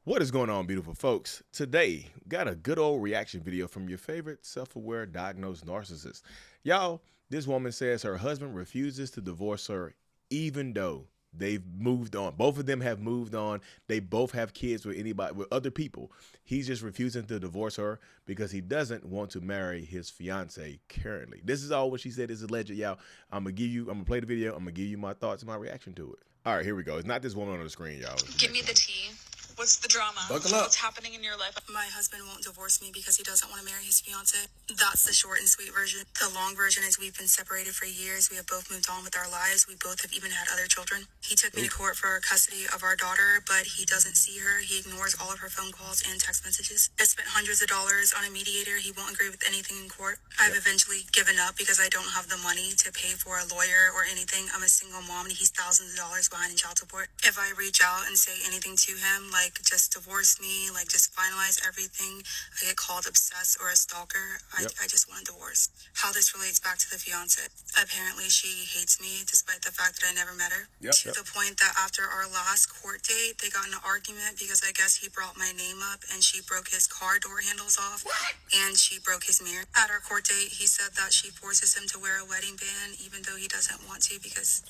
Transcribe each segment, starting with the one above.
What is going on, beautiful folks? Today, got a good old reaction video from your favorite self-aware diagnosed narcissist. Y'all, this woman says her husband refuses to divorce her even though they've moved on. Both of them have moved on. They both have kids with anybody, with other people. He's just refusing to divorce her because he doesn't want to marry his fiance currently. This is all what she said. This is alleged, y'all. I'm gonna play the video. I'm gonna give you my thoughts and my reaction to it. All right, here we go. It's not this woman on the screen, y'all. Give me the tea. What's the drama? Buckle up. What's happening in your life? My husband won't divorce me because he doesn't want to marry his fiance. That's the short and sweet version. The long version is we've been separated for years. We have both moved on with our lives. We both have even had other children. He took me to court for custody of our daughter, but he doesn't see her. He ignores all of her phone calls and text messages. I spent hundreds of dollars on a mediator. He won't agree with anything in court. I've eventually given up because I don't have the money to pay for a lawyer or anything. I'm a single mom and he's thousands of dollars behind in child support. If I reach out and say anything to him, like just divorce me, like just finalize everything, I get called obsessed or a stalker. I just want a divorce. How this relates back to the fiance. Apparently she hates me despite the fact that I never met her. To the point that after our last court date, they got in an argument because I guess he brought my name up and she broke his car door handles off. And she broke his mirror. At our court date, he said that she forces him to wear a wedding band even though he doesn't want to because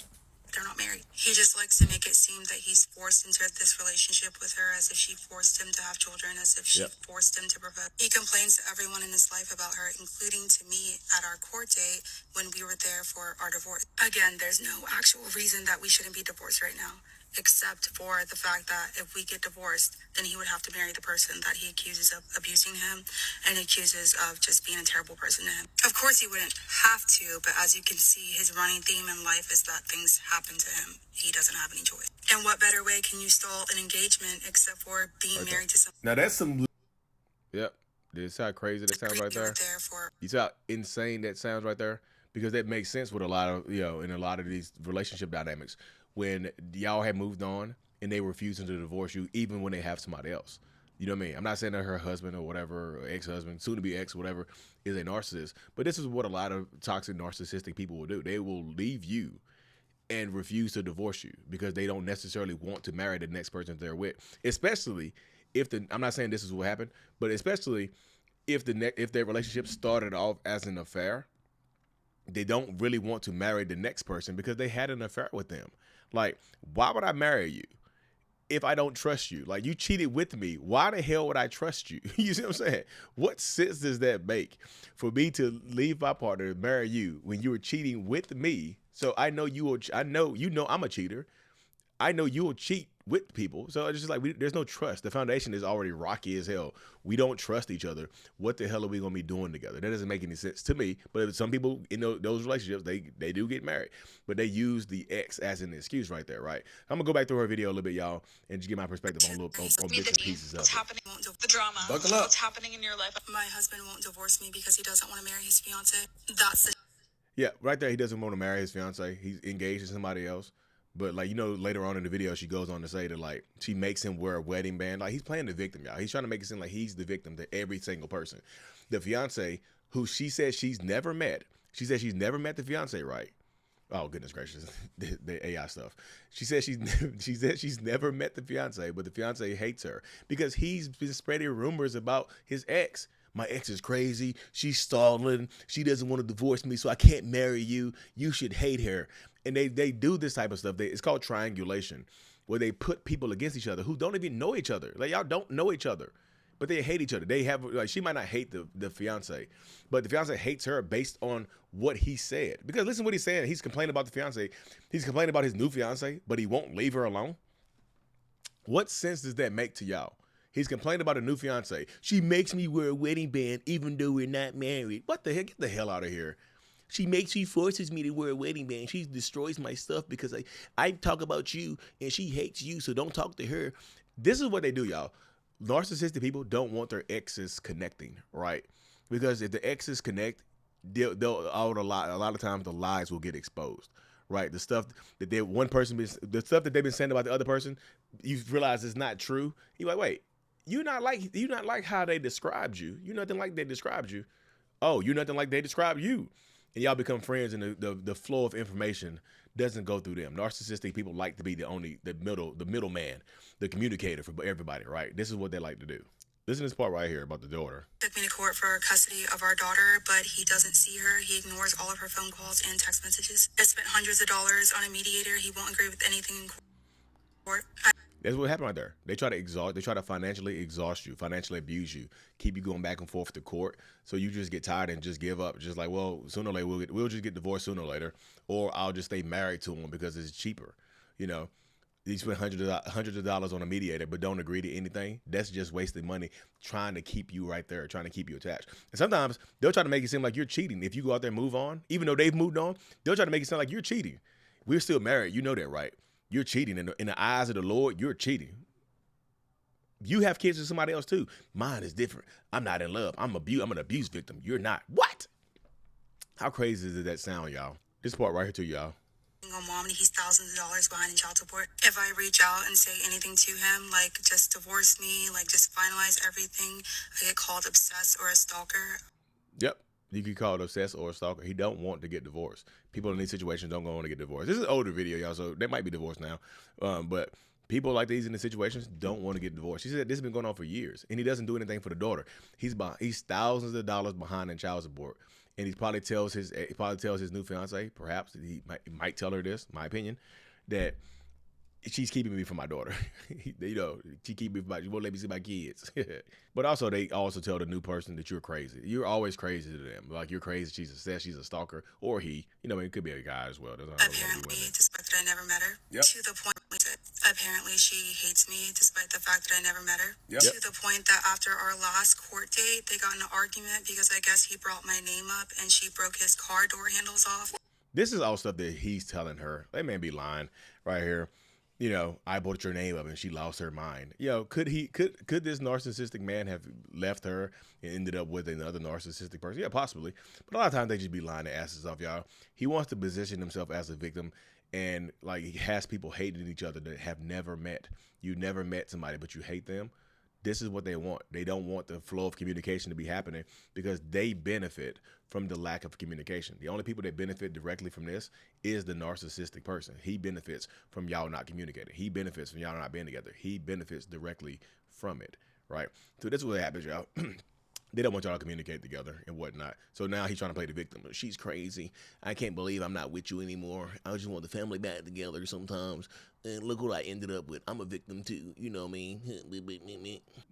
they're not married. He just likes to make it seem that he's forced into this relationship with her as if she forced him to have children, as if she forced him to propose. He complains to everyone in his life about her, including to me at our court date when we were there for our divorce. Again, there's no actual reason that we shouldn't be divorced right now, except for the fact that if we get divorced, then he would have to marry the person that he accuses of abusing him and accuses of just being a terrible person to him. Of course he wouldn't have to, but as you can see, his running theme in life is that things happen to him. He doesn't have any choice. And what better way can you stall an engagement except for being married to someone? Now that's some. Yep. This how crazy that sounds right there. You see how insane that sounds right there? Because that makes sense with a lot of, in a lot of these relationship dynamics. When y'all have moved on and they refusing to divorce you, even when they have somebody else. You know what I mean? I'm not saying that her husband or whatever, or ex-husband, soon to be ex, whatever, is a narcissist. But this is what a lot of toxic narcissistic people will do. They will leave you and refuse to divorce you because they don't necessarily want to marry the next person they're with. Especially if I'm not saying this is what happened, but especially if their relationship started off as an affair, they don't really want to marry the next person because they had an affair with them. Like, why would I marry you if I don't trust you? Like, you cheated with me. Why the hell would I trust you? You see what I'm saying? What sense does that make for me to leave my partner and marry you when you were cheating with me? So I know I'm a cheater. I know you will cheat with people. So it's just like, there's no trust. The foundation is already rocky as hell. We don't trust each other. What the hell are we going to be doing together? That doesn't make any sense to me. But some people in those relationships, they do get married. But they use the ex as an excuse right there, right? I'm going to go back through her video a little bit, y'all, and just get my perspective on bits and pieces of What's it. happening? The drama. Buckle up. What's happening in your life? My husband won't divorce me because he doesn't want to marry his fiance. That's the Yeah, right there, he doesn't want to marry his fiance. He's engaged to somebody else. But, like, later on in the video, she goes on to say that, like, she makes him wear a wedding band. Like, he's playing the victim, y'all. He's trying to make it seem like he's the victim to every single person. The fiance, who she says she's never met. She says she's never met the fiance, right? Oh, goodness gracious. the AI stuff. She says she's never met the fiance, but the fiance hates her because he's been spreading rumors about his ex. My ex is crazy. She's stalling. She doesn't want to divorce me, so I can't marry you. You should hate her. And they do this type of stuff. It's called triangulation, where they put people against each other who don't even know each other. Like, y'all don't know each other, but they hate each other. They have, like, she might not hate the fiance, but the fiance hates her based on what he said. Because listen to what he's saying. He's complaining about the fiance. He's complaining about his new fiance, but he won't leave her alone. What sense does that make to y'all? He's complaining about a new fiance. She makes me wear a wedding band even though we're not married. What the heck? Get the hell out of here. She forces me to wear a wedding band. She destroys my stuff because I talk about you and she hates you, so don't talk to her. This is what they do, y'all. Narcissistic people don't want their exes connecting, right? Because if the exes connect, a lot of times the lies will get exposed, right? The stuff that the stuff that they've been saying about the other person, you realize it's not true. You're like, wait, you're not like how they described you. You're nothing like they described you. Oh, you're nothing like they described you. And y'all become friends, and the flow of information doesn't go through them. Narcissistic people like to be the middleman, the communicator for everybody, right? This is what they like to do. Listen to this part right here about the daughter. Took me to court for custody of our daughter, but he doesn't see her. He ignores all of her phone calls and text messages. I spent hundreds of dollars on a mediator. He won't agree with anything in court. That's what happened right there. They try to financially exhaust you, financially abuse you, keep you going back and forth to court. So you just get tired and just give up. Just like, well, sooner or later, we'll just get divorced sooner or later, or I'll just stay married to him because it's cheaper. You know, you spend hundreds of dollars on a mediator, but don't agree to anything. That's just wasting money trying to keep you right there, trying to keep you attached. And sometimes they'll try to make it seem like you're cheating. If you go out there and move on, even though they've moved on, they'll try to make it sound like you're cheating. We're still married. You know that, right? You're cheating. In the eyes of the Lord, you're cheating. You have kids with somebody else too. Mine is different. I'm not in love. I'm an abuse victim. You're not. What? How crazy does that sound, y'all? This part right here to y'all. Mom, and he's thousands of dollars behind in child support. If I reach out and say anything to him, like just divorce me, like just finalize everything, I get called obsessed or a stalker. Yep. You can call it obsessed or a stalker. He don't want to get divorced. People in these situations don't want to get divorced. This is an older video, y'all, so they might be divorced now. But people like these in the situations don't want to get divorced. He said this has been going on for years, and he doesn't do anything for the daughter. He's thousands of dollars behind in child support, and he probably tells his new fiance, perhaps he might tell her this, my opinion, that she's keeping me from my daughter. You know, she keep me from she won't let me see my kids. But also, they also tell the new person that you're crazy. You're always crazy to them. Like, you're crazy. She's a stalker, or he. You know, it could be a guy as well. Apparently, despite that I never met her. Yep. To the point that apparently she hates me, despite the fact that I never met her. Yep. To the point that after our last court date, they got in an argument because I guess he brought my name up and she broke his car door handles off. This is all stuff that he's telling her. They may be lying right here. You know, I brought your name up and she lost her mind. You know, could this narcissistic man have left her and ended up with another narcissistic person? Yeah, possibly. But a lot of times they just be lying their asses off, y'all. He wants to position himself as a victim, and like he has people hating each other that have never met. You never met somebody, but you hate them. This is what they want. They don't want the flow of communication to be happening because they benefit from the lack of communication. The only people that benefit directly from this is the narcissistic person. He benefits from y'all not communicating. He benefits from y'all not being together. He benefits directly from it, right? So this is what happens, y'all. They don't want y'all to communicate together and whatnot. So now he's trying to play the victim. She's crazy. I can't believe I'm not with you anymore. I just want the family back together sometimes. And look what I ended up with. I'm a victim too. You know me.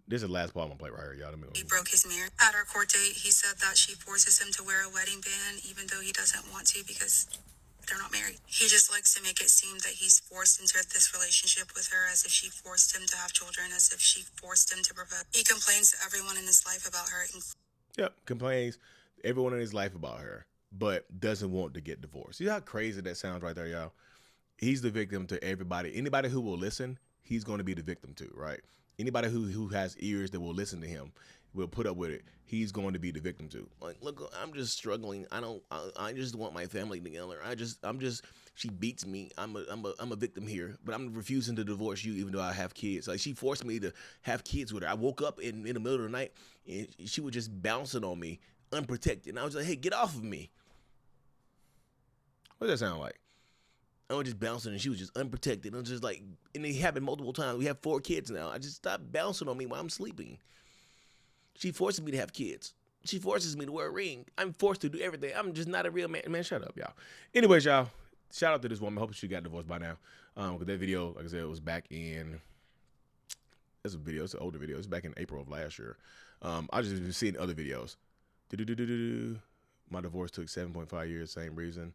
This is the last part I'm going to play right here, y'all. He broke his mirror. At our court date, he said that she forces him to wear a wedding band even though he doesn't want to because they're not married. He just likes to make it seem that he's forced into this relationship with her, as if she forced him to have children, as if she forced him to propose. He complains to everyone in his life about her. Yep, complains to everyone in his life about her, but doesn't want to get divorced. See how crazy that sounds right there, y'all? He's the victim to everybody. Anybody who will listen, he's going to be the victim to, right? Anybody who has ears that will listen to him, will put up with it, he's going to be the victim to. Like, look, I'm just struggling. I just want my family together. She beats me. I'm a victim here, but I'm refusing to divorce you even though I have kids. Like, she forced me to have kids with her. I woke up in the middle of the night and she was just bouncing on me, unprotected. And I was like, hey, get off of me. What does that sound like? I was just bouncing and she was just unprotected. I was just like, and it happened multiple times. We have 4 kids now. I just stopped bouncing on me while I'm sleeping. She forces me to have kids. She forces me to wear a ring. I'm forced to do everything. I'm just not a real man. Man, shut up, y'all. Anyways, y'all, shout out to this woman. Hope she got divorced by now. Because that video, like I said, it was back in, it's an older video. It's back in April of last year. I just been seeing other videos. My divorce took 7.5 years, same reason.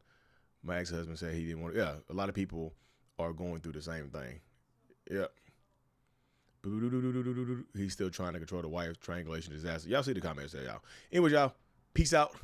My ex-husband said he didn't want to. Yeah, a lot of people are going through the same thing. Yep. He's still trying to control the wife. Triangulation disaster. Y'all see the comments there, y'all. Anyways, y'all, peace out.